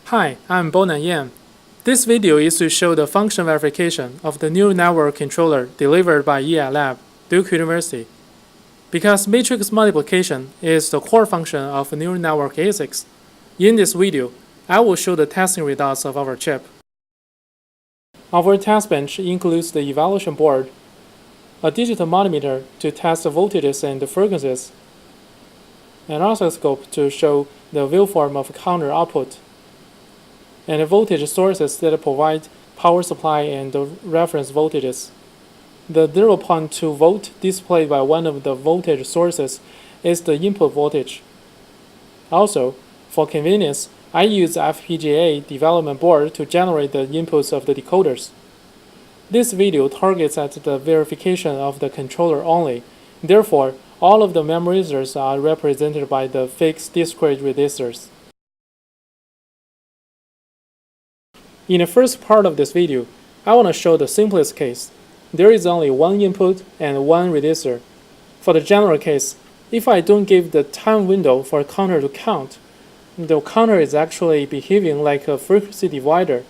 Hi, I'm Bonan Yan. This video is to show the function verification of the new network controller delivered by EI Lab, Duke University. Because matrix multiplication is the core function of neural network ASICs, in this video, I will show the testing results of our chip. Our test bench includes the evaluation board, a digital multimeter to test the voltages and the frequencies, an oscilloscope to show the waveform of counter output, and voltage sources that provide power supply and the reference voltages. The 0.2 volt displayed by one of the voltage sources is the input voltage. Also, for convenience, I use FPGA development board to generate the inputs of the decoders. This video targets at the verification of the controller only. Therefore, all of the memorizers are represented by the fixed discrete resistors. In the first part of this video, I want to show the simplest case. There is only one input and one resistor. For the general case, if I don't give the time window for a counter to count, the counter is actually behaving like a frequency divider.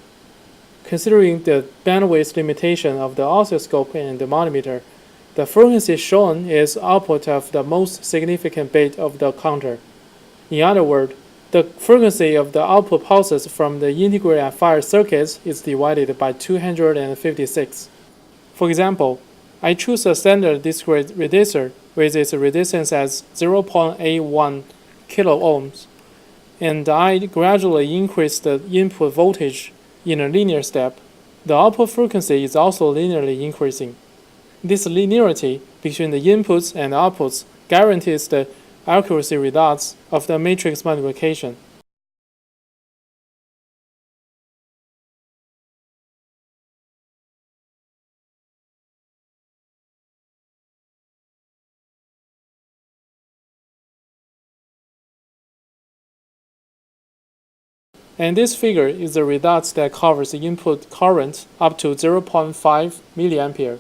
Considering the bandwidth limitation of the oscilloscope and the multimeter, the frequency shown is output of the most significant bit of the counter. In other words, the frequency of the output pulses from the integrated amplifier circuits is divided by 256. For example, I choose a standard discrete resistor with its resistance as 0.81 kilo ohms, and I gradually increase the input voltage in a linear step. The output frequency is also linearly increasing. This linearity between the inputs and outputs guarantees the accuracy results of the matrix multiplication. And this figure is the result that covers the input current up to 0.5 milliampere.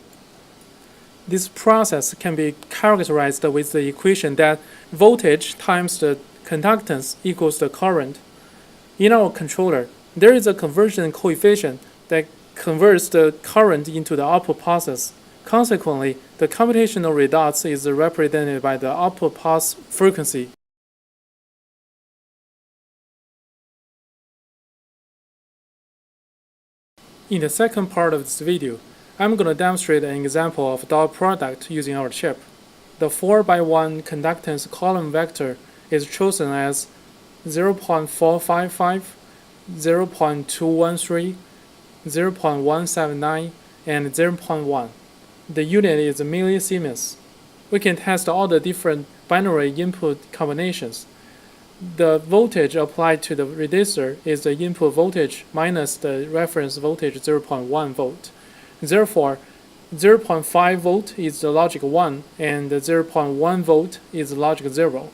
This process can be characterized with the equation that voltage times the conductance equals the current. In our controller, there is a conversion coefficient that converts the current into the output pulses. Consequently, the computational results is represented by the output pulse frequency. In the second part of this video, I'm going to demonstrate an example of dot product using our chip. The 4x1 conductance column vector is chosen as 0.455, 0.213, 0.179, and 0.1. The unit is millisiemens. We can test all the different binary input combinations. The voltage applied to the resistor is the input voltage minus the reference voltage 0.1 volt. Therefore, 0.5 volt is the logic 1 and 0.1 volt is logic 0.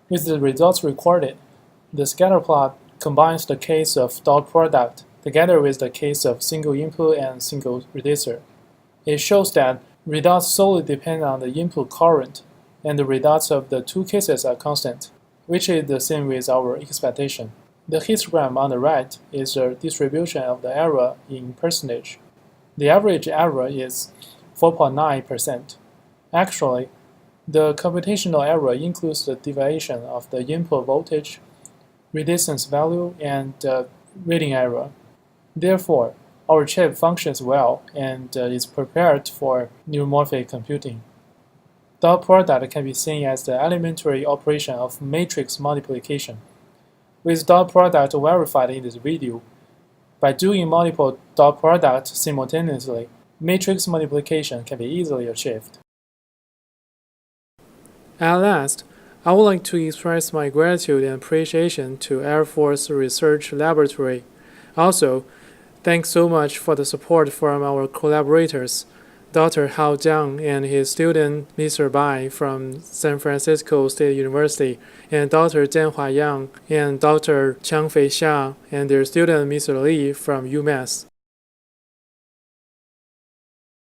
With the results recorded, the scatter plot combines the case of dot product together with the case of single input and single resistor. It shows that results solely depend on the input current, and the results of the two cases are constant, which is the same with our expectation. The histogram on the right is a distribution of the error in percentage. The average error is 4.9%. Actually, the computational error includes the deviation of the input voltage, resistance value, and reading error. Therefore, our chip functions well and is prepared for neuromorphic computing. Dot product can be seen as the elementary operation of matrix multiplication. With dot product verified in this video, by doing multiple dot products simultaneously, matrix multiplication can be easily achieved. At last, I would like to express my gratitude and appreciation to Air Force Research Laboratory. Also, thanks so much for the support from our collaborators, Dr. Hao Jiang and his student Mr. Bai from San Francisco State University, and Dr. Jianhua Yang and Dr. Changfei Xia and their student Mr. Li from UMass.